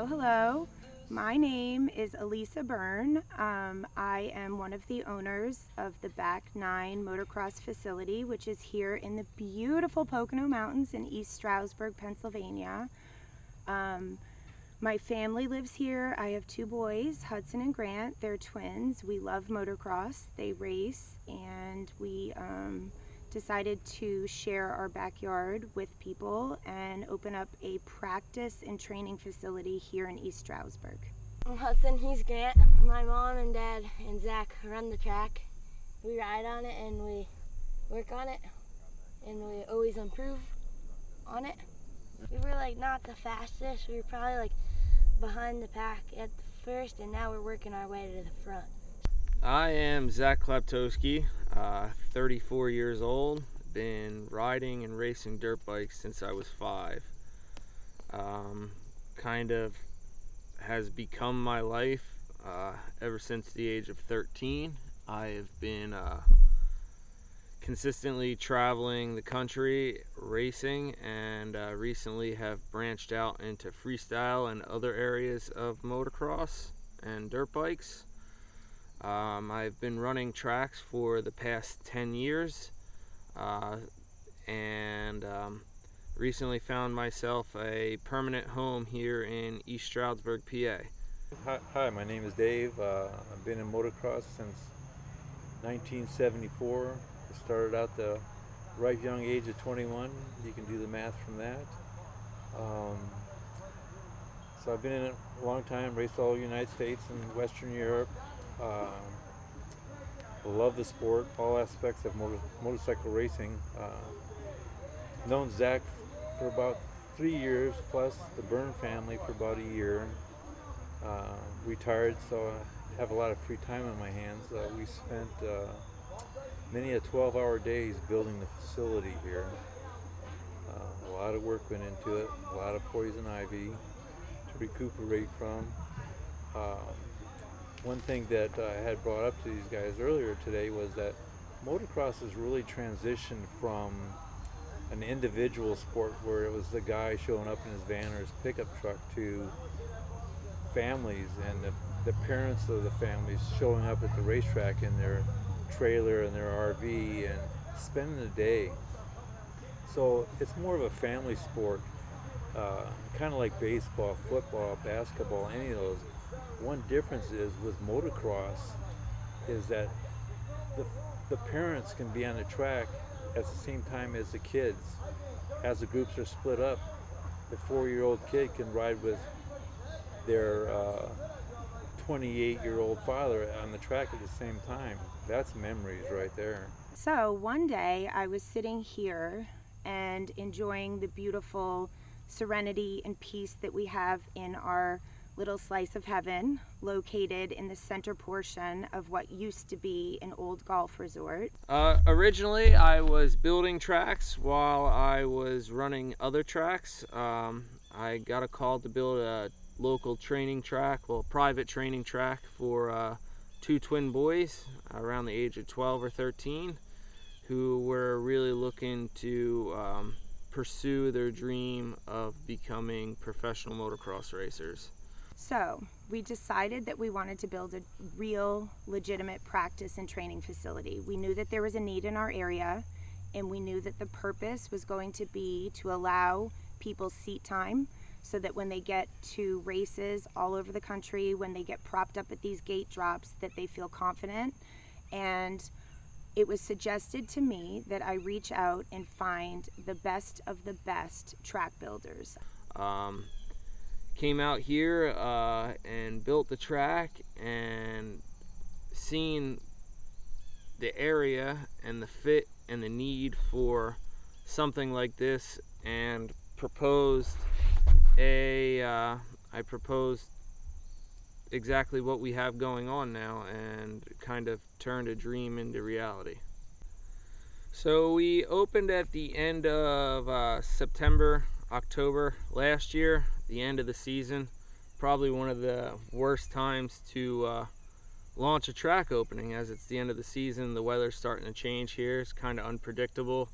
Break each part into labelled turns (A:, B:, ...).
A: Hello. My name is Elisa Byrne. I am one of the owners of the Back9 motocross facility, which is here in the beautiful Pocono Mountains in East Stroudsburg, Pennsylvania. My family lives here. I have two boys, Hudson and Grant. They're twins. We love motocross. They race, and we decided to share our backyard with people and open up a practice and training facility here in East Stroudsburg.
B: I'm Hudson, he's Grant. My mom and dad and Zach run the track. We ride on it and we work on it and we always improve on it. We were not the fastest. We were probably behind the pack at the first, and now we're working our way to the front.
C: I am Zach Kleptowski, 34 years old. Been riding and racing dirt bikes since I was 5. Kind of has become my life ever since the age of 13. I have been consistently traveling the country racing, and recently have branched out into freestyle and other areas of motocross and dirt bikes. I've been running tracks for the past 10 years and recently found myself a permanent home here in East Stroudsburg, PA.
D: Hi, my name is Dave. I've been in motocross since 1974. I started out the ripe young age of 21. You can do the math from that. So I've been in it a long time, raced all over the United States and Western Europe. Love the sport, all aspects of motorcycle racing. Known Zach for about 3 years, plus the Byrne family for about a year. Retired, so I have a lot of free time on my hands. We spent many a 12-hour days building the facility here. A lot of work went into it, a lot of poison ivy to recuperate from. One thing that I had brought up to these guys earlier today was that motocross has really transitioned from an individual sport where it was the guy showing up in his van or his pickup truck to families and the parents of the families showing up at the racetrack in their trailer and their RV and spending the day. So it's more of a family sport, kind of like baseball, football, basketball, any of those. One difference is with motocross is that the parents can be on the track at the same time as the kids. As the groups are split up, the 4-year-old kid can ride with their 28-year-old father on the track at the same time. That's memories right there.
A: So one day I was sitting here and enjoying the beautiful serenity and peace that we have in our little slice of heaven located in the center portion of what used to be an old golf resort.
C: Originally I was building tracks while I was running other tracks. I got a call to build a local training track, private training track for 2 twin boys around the age of 12 or 13 who were really looking to pursue their dream of becoming professional motocross racers.
A: So we decided that we wanted to build a real, legitimate practice and training facility. We knew that there was a need in our area, and we knew that the purpose was going to be to allow people seat time so that when they get to races all over the country, when they get propped up at these gate drops, that they feel confident. And it was suggested to me that I reach out and find the best of the best track builders.
C: Came out here and built the track, and seeing the area and the fit and the need for something like this, and proposed exactly what we have going on now, and kind of turned a dream into reality. So we opened at the end of September, October last year, the end of the season. Probably one of the worst times to launch a track opening, as it's the end of the season. The weather's starting to change here. It's kind of unpredictable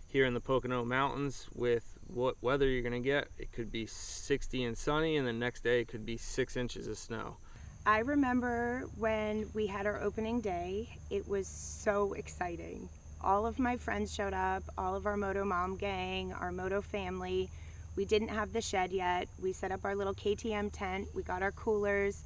C: here in the Pocono Mountains with what weather you're going to get. It could be 60 and sunny, and the next day it could be 6 inches of snow.
A: I remember when we had our opening day, it was so exciting. All of my friends showed up, all of our Moto Mom gang, our Moto family. We didn't have the shed yet. We set up our little KTM tent, we got our coolers,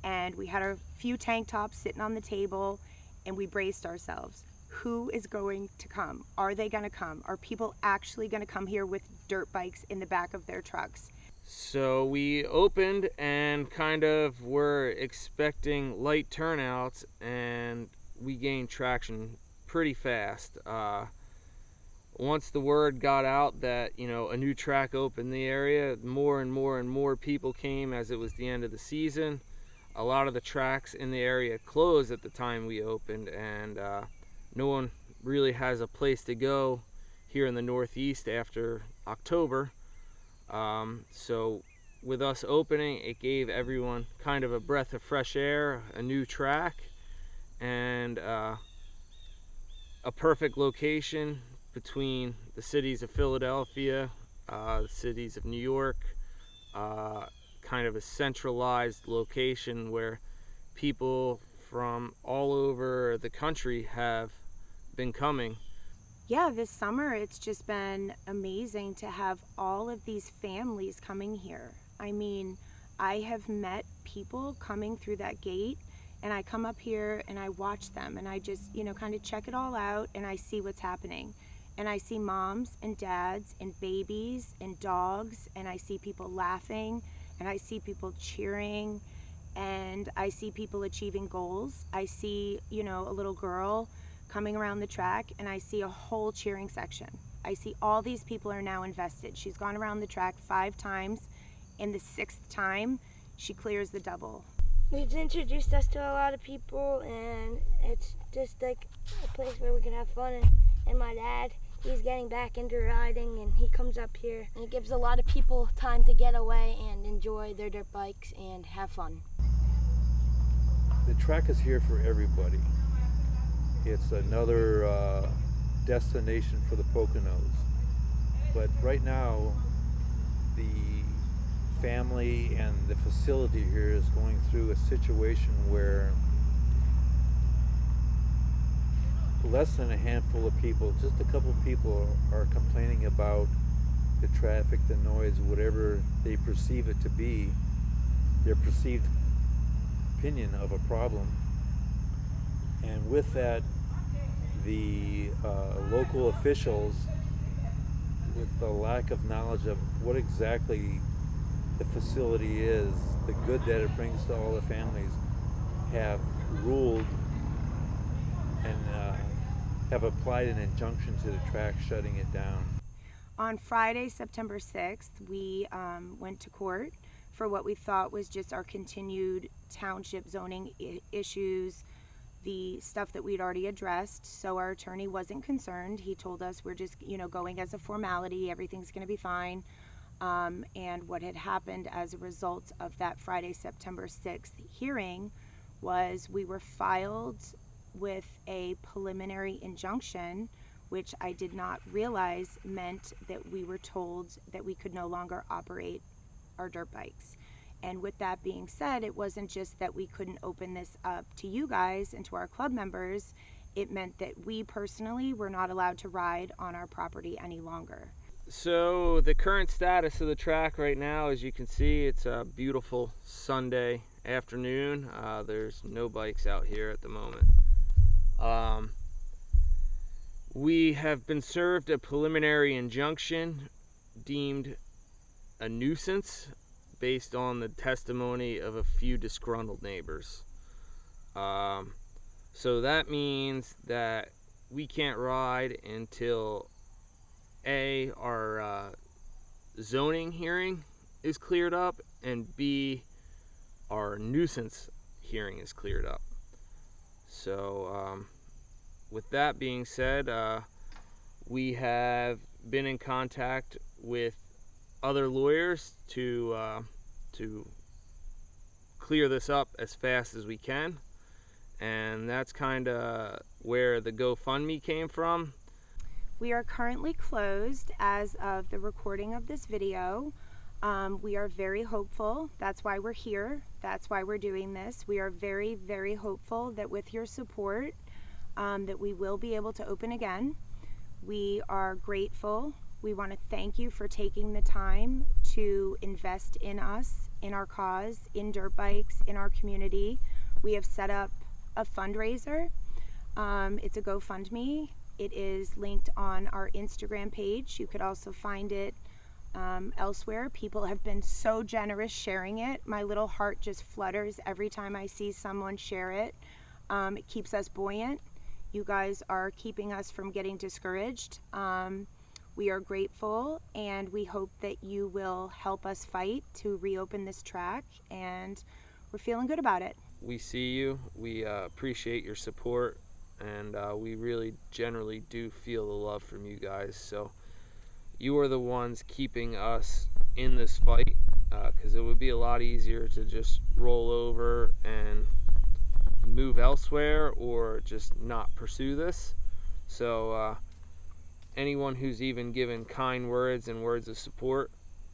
A: and we had our few tank tops sitting on the table, and we braced ourselves. Who is going to come? Are they going to come? Are people actually going to come here with dirt bikes in the back of their trucks?
C: So we opened and kind of were expecting light turnouts, and we gained traction pretty fast. Once the word got out that, a new track opened in the area, more and more people came as it was the end of the season. A lot of the tracks in the area closed at the time we opened, and no one really has a place to go here in the Northeast after October. So with us opening, it gave everyone kind of a breath of fresh air, a new track, and a perfect location between the cities of Philadelphia, the cities of New York, kind of a centralized location where people from all over the country have been coming.
A: Yeah, this summer it's just been amazing to have all of these families coming here. I mean, I have met people coming through that gate, and I come up here and I watch them, and I just, kind of check it all out, and I see what's happening. And I see moms and dads and babies and dogs, and I see people laughing, and I see people cheering, and I see people achieving goals. I see, a little girl coming around the track, and I see a whole cheering section. I see all these people are now invested. She's gone around the track 5 times. In the 6th time, she clears the double.
B: It's introduced us to a lot of people, and it's just like a place where we can have fun. And my dad, he's getting back into riding, and he comes up here, and it gives a lot of people time to get away and enjoy their dirt bikes and have fun.
D: The track is here for everybody. It's another destination for the Poconos. But right now, the family and the facility here is going through a situation where less than a handful of people, just a couple of people, are complaining about the traffic, the noise, whatever they perceive it to be, their perceived opinion of a problem. And with that, the local officials, with the lack of knowledge of what exactly the facility is, the good that it brings to all the families, have ruled and have applied an injunction to the track, shutting it down.
A: On Friday, September 6th, we went to court for what we thought was just our continued township zoning issues, the stuff that we'd already addressed. So our attorney wasn't concerned. He told us we're just, going as a formality, everything's going to be fine. And what had happened as a result of that Friday, September 6th hearing was we were filed with a preliminary injunction, which I did not realize meant that we were told that we could no longer operate our dirt bikes. And with that being said, it wasn't just that we couldn't open this up to you guys and to our club members. It meant that we personally were not allowed to ride on our property any longer.
C: So the current status of the track right now, as you can see, it's a beautiful Sunday afternoon. There's no bikes out here at the moment. We have been served a preliminary injunction deemed a nuisance based on the testimony of a few disgruntled neighbors. So that means that we can't ride until our zoning hearing is cleared up, and B, our nuisance hearing is cleared up. So with that being said, we have been in contact with other lawyers to clear this up as fast as we can, and that's kind of where the GoFundMe came from.
A: We are currently closed as of the recording of this video. We are very hopeful. That's why we're here. That's why we're doing this. We are very, very hopeful that with your support, that we will be able to open again. We are grateful. We want to thank you for taking the time to invest in us, in our cause, in dirt bikes, in our community. We have set up a fundraiser. It's a GoFundMe. It is linked on our Instagram page. You could also find it elsewhere. People have been so generous sharing it. My little heart just flutters every time I see someone share it. It keeps us buoyant. You guys are keeping us from getting discouraged. We are grateful, and we hope that you will help us fight to reopen this track, and we're feeling good about it.
C: We see you. We appreciate your support, and we really generally do feel the love from you guys. So you are the ones keeping us in this fight, because it would be a lot easier to just roll over and move elsewhere or just not pursue this. So anyone who's even given kind words and words of support,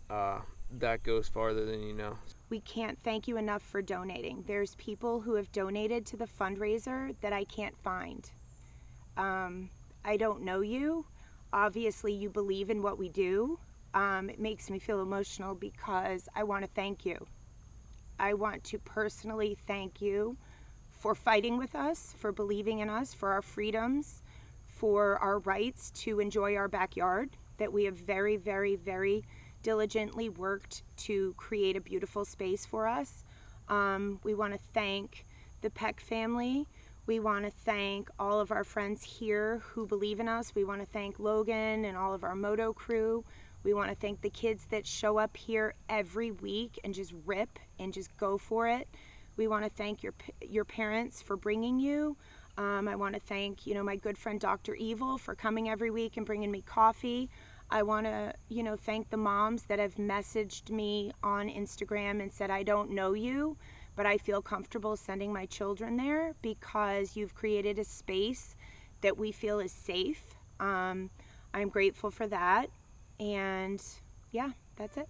C: that goes farther than you know.
A: We can't thank you enough for donating. There's people who have donated to the fundraiser that I can't find. I don't know you. Obviously, you believe in what we do. It makes me feel emotional because I want to thank you. I want to personally thank you for fighting with us, for believing in us, for our freedoms, for our rights to enjoy our backyard, that we have very, very, very diligently worked to create a beautiful space for us. We want to thank the Peck family. We want to thank all of our friends here who believe in us. We want to thank Logan and all of our moto crew. We want to thank the kids that show up here every week and just rip and just go for it. We want to thank your parents for bringing you. I want to thank, my good friend Dr. Evil for coming every week and bringing me coffee. I want to, thank the moms that have messaged me on Instagram and said, I don't know you, but I feel comfortable sending my children there because you've created a space that we feel is safe. I'm grateful for that. And yeah, that's it.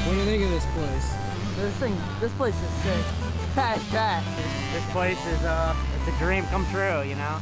E: What do you think of this place?
F: This place is sick. Fast track.
G: This place is it's a dream come true, you know.